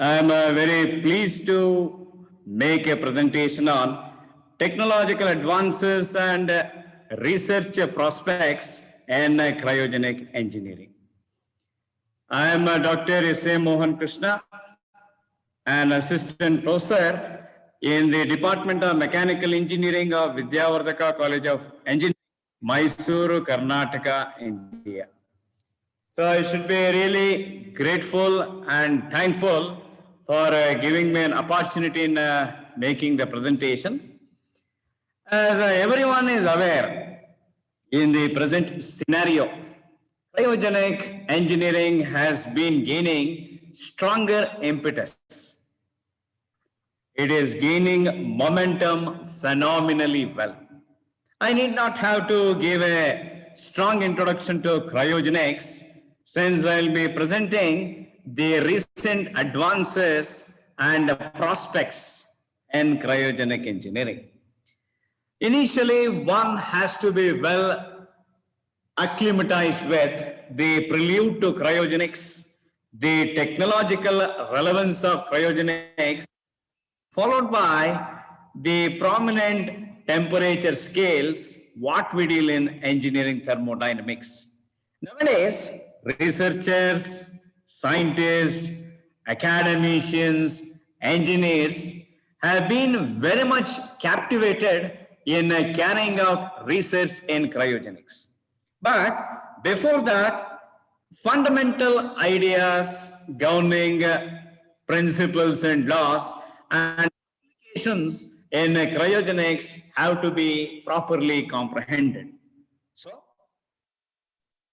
I'm very pleased to make a presentation on technological advances and research prospects in cryogenic engineering. I am Dr. S.A. Mohan Krishna, an assistant professor in the Department of Mechanical Engineering of Vidyavardhaka College of Engineering, Mysuru, Karnataka, India. So I should be really grateful and thankful for giving me an opportunity in making the presentation. As everyone is aware, in the present scenario, cryogenic engineering has been gaining stronger impetus. It is gaining momentum phenomenally well. I need not have to give a strong introduction to cryogenics, since I'll be presenting the recent advances and prospects in cryogenic engineering. Initially, one has to be well acclimatized with the prelude to cryogenics, the technological relevance of cryogenics, followed by the prominent temperature scales, what we deal in engineering thermodynamics. Nowadays, researchers, scientists, academicians, engineers have been very much captivated in carrying out research in cryogenics. But before that, fundamental ideas governing principles and laws and applications in cryogenics have to be properly comprehended. So,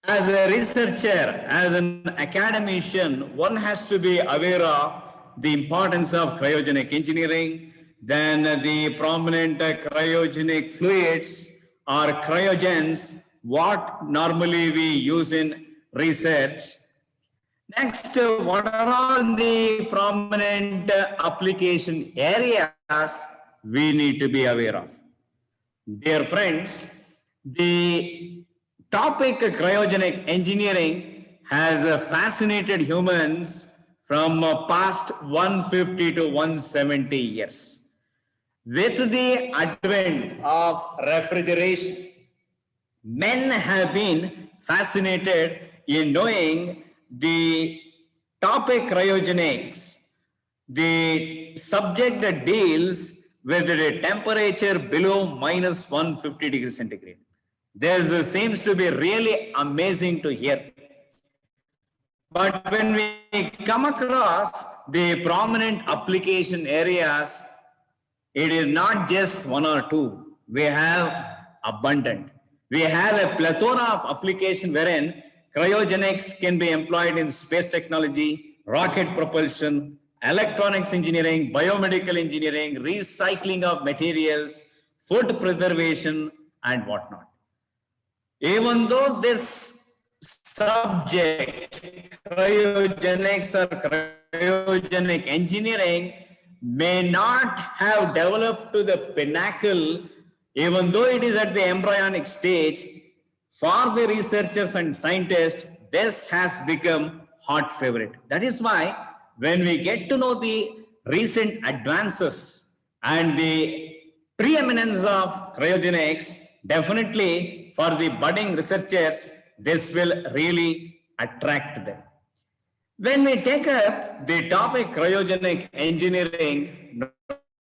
as a researcher, as an academician, one has to be aware of the importance of cryogenic engineering, then the prominent cryogenic fluids or cryogens, what normally we use in research. Next, what are all the prominent application areas we need to be aware of? Dear friends, the topic cryogenic engineering has fascinated humans from past 150 to 170 years. With the advent of refrigeration, men have been fascinated in knowing the topic cryogenics, the subject that deals with the temperature below minus 150 degrees centigrade. This seems to be really amazing to hear. But when we come across the prominent application areas, it is not just one or two. We have abundant. We have a plethora of application wherein cryogenics can be employed in space technology, rocket propulsion, electronics engineering, biomedical engineering, recycling of materials, food preservation, and whatnot. Even though this subject, cryogenics or cryogenic engineering, may not have developed to the pinnacle, even though it is at the embryonic stage, for the researchers and scientists, this has become hot favorite. That is why when we get to know the recent advances and the preeminence of cryogenics, definitely for the budding researchers, this will really attract them. When we take up the topic cryogenic engineering,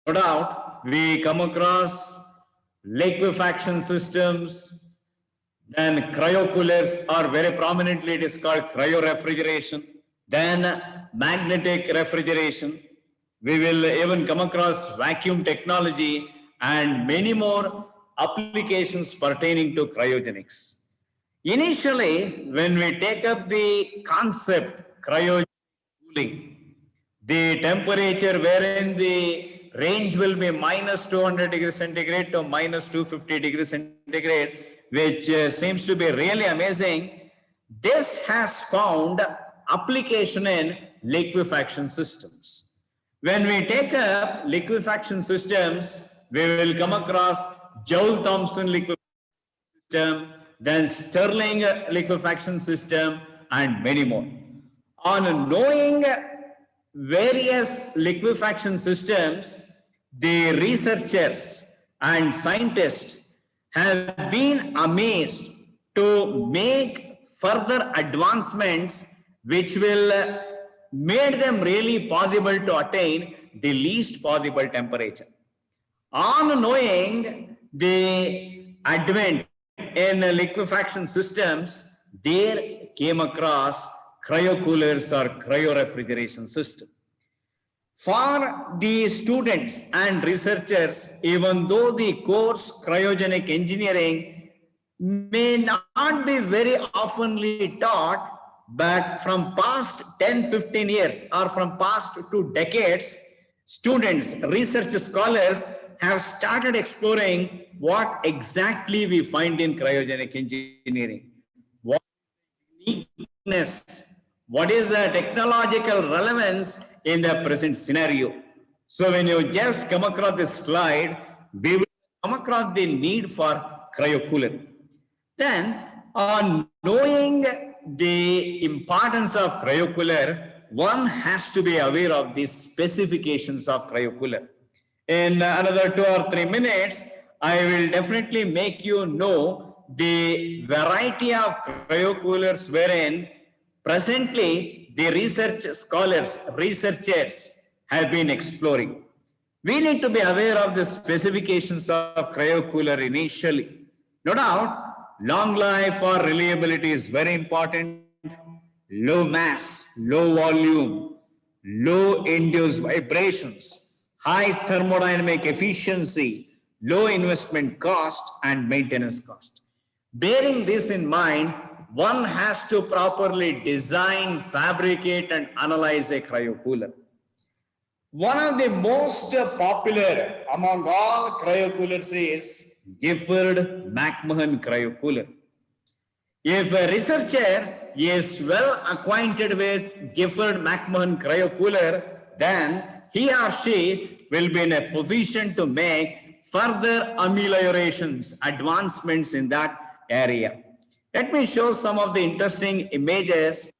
no doubt we come across liquefaction systems, then cryocoolers, or very prominently it is called cryorefrigeration, then magnetic refrigeration. We will even come across vacuum technology and many more applications pertaining to cryogenics. Initially, when we take up the concept cryogenic cooling, the temperature wherein the range will be minus 200 degrees centigrade to minus 250 degrees centigrade, which seems to be really amazing. This has found application in liquefaction systems. When we take up liquefaction systems, we will come across Joule-Thomson liquefaction system, then Stirling liquefaction system, and many more. On knowing various liquefaction systems, the researchers and scientists have been amazed to make further advancements which will made them really possible to attain the least possible temperature. On knowing the advent in liquefaction systems, there came across cryocoolers or cryorefrigeration system. For the students and researchers, even though the course cryogenic engineering may not be very oftenly taught, but from past 10-15 years or from past 2 decades, students, research scholars have started exploring what exactly we find in cryogenic engineering. What uniqueness, what is the technological relevance in the present scenario. So when you just come across this slide, we will come across the need for cryocooler. Then on knowing the importance of cryocooler, one has to be aware of the specifications of cryocooler. In another 2 or 3 minutes, I will definitely make you know the variety of cryocoolers wherein presently the research scholars, researchers have been exploring. We need to be aware of the specifications of cryocooler initially. No doubt, long life or reliability is very important. Low mass, low volume, low induced vibrations, high thermodynamic efficiency, low investment cost and maintenance cost. Bearing this in mind, one has to properly design, fabricate and analyze a cryocooler. One of the most popular among all cryocoolers is Gifford McMahon cryocooler. If a researcher is well acquainted with Gifford McMahon cryocooler, then he or she will be in a position to make further ameliorations, advancements in that area. Let me show some of the interesting images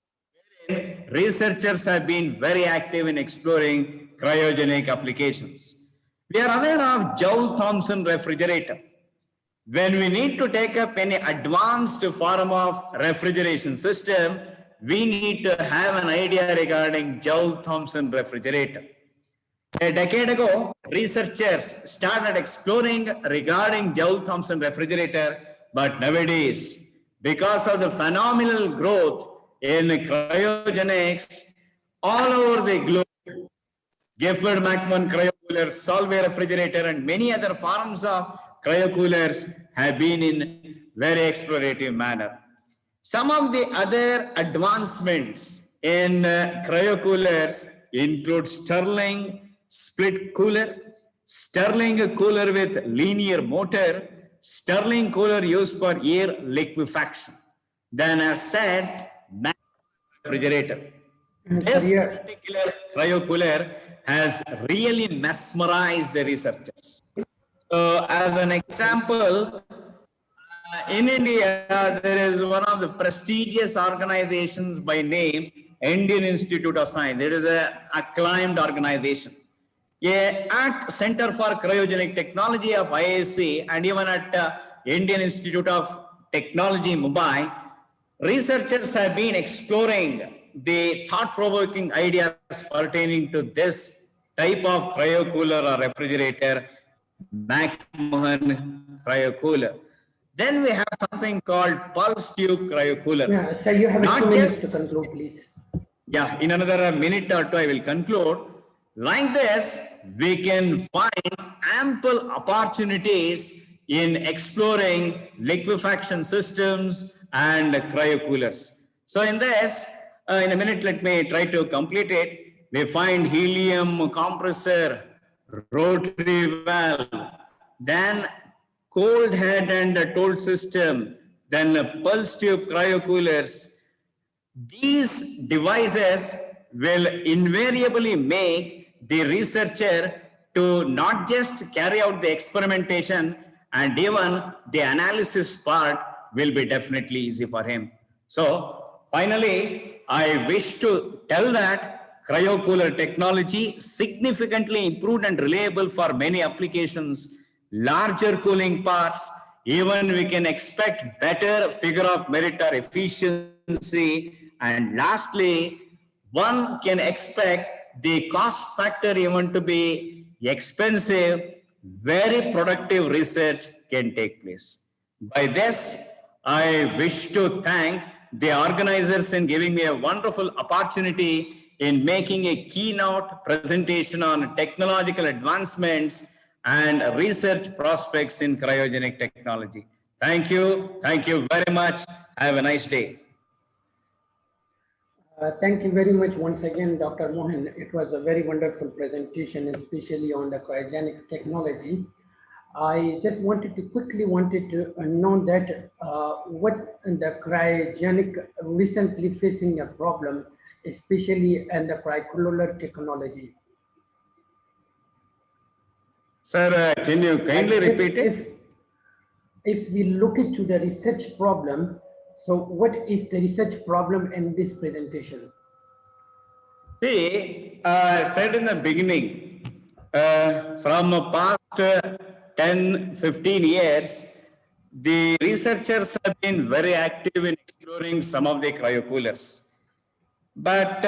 wherein researchers have been very active in exploring cryogenic applications. We are aware of Joule-Thomson refrigerator. When we need to take up any advanced form of refrigeration system, we need to have an idea regarding Joule-Thomson refrigerator. A decade ago, researchers started exploring regarding Joule-Thomson refrigerator, but nowadays, because of the phenomenal growth in cryogenics all over the globe, Gifford McMahon cryocooler, Solvay refrigerator, and many other forms of cryocoolers have been in very explorative manner. Some of the other advancements in cryocoolers include Stirling split cooler, Stirling cooler with linear motor, Stirling cooler used for air liquefaction. Then as said, refrigerator. This particular cryocooler has really mesmerized the researchers. So as an example, in India, there is one of the prestigious organizations by name Indian Institute of Science. It is an acclaimed organization. At Center for Cryogenic Technology of IISc and even at Indian Institute of Technology, Mumbai, researchers have been exploring the thought-provoking ideas pertaining to this type of cryocooler or refrigerator, McMahon cryocooler. Then we have something called pulse tube cryocooler. Yeah, so you have 2 minutes to conclude, please. Yeah, in another minute or 2, I will conclude. Like this, we can find ample opportunities in exploring liquefaction systems and cryocoolers. So in this, in a minute, let me try to complete it. We find helium compressor, rotary valve, then cold head and a toll system, then pulse tube cryocoolers. These devices will invariably make the researcher to not just carry out the experimentation, and even the analysis part will be definitely easy for him. So finally, I wish to tell that cryocooler technology, significantly improved and reliable for many applications, larger cooling parts, even we can expect better figure of merit or efficiency. And lastly, one can expect the cost factor even to be expensive, very productive research can take place. By this, I wish to thank the organizers in giving me a wonderful opportunity in making a keynote presentation on technological advancements and research prospects in cryogenic technology. Thank you. Thank you very much. Have a nice day. Thank you very much once again, Dr. Mohan. It was a very wonderful presentation, especially on the cryogenics technology. I just wanted to know that what the cryogenic recently facing a problem, especially in the cryocooler technology. Sir, can you kindly repeat it? If we look into the research problem, so what is the research problem in this presentation? See, I said in the beginning, from past 10, 15 years, the researchers have been very active in exploring some of the cryocoolers. But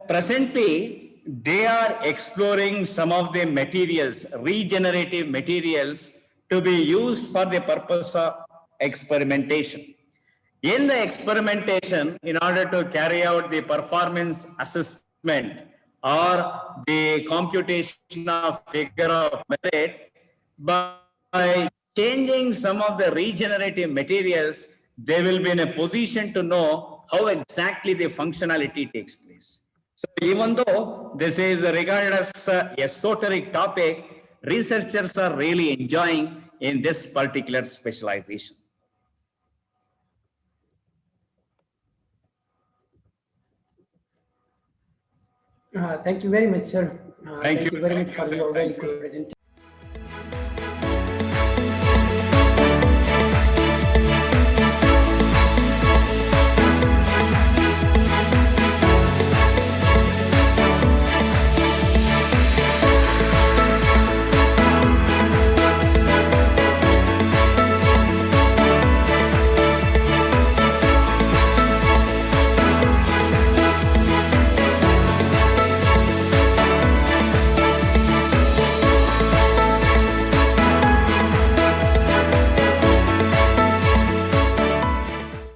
presently, they are exploring some of the materials, regenerative materials, to be used for the purpose of experimentation. In the experimentation, in order to carry out the performance assessment or the computation of figure of merit, by changing some of the regenerative materials, they will be in a position to know how exactly the functionality takes place. So even though this is regarded as a esoteric topic, researchers are really enjoying in this particular specialization. Thank you very much, sir. Thank you very thank much you, for sir. your very Thank good you. presentation.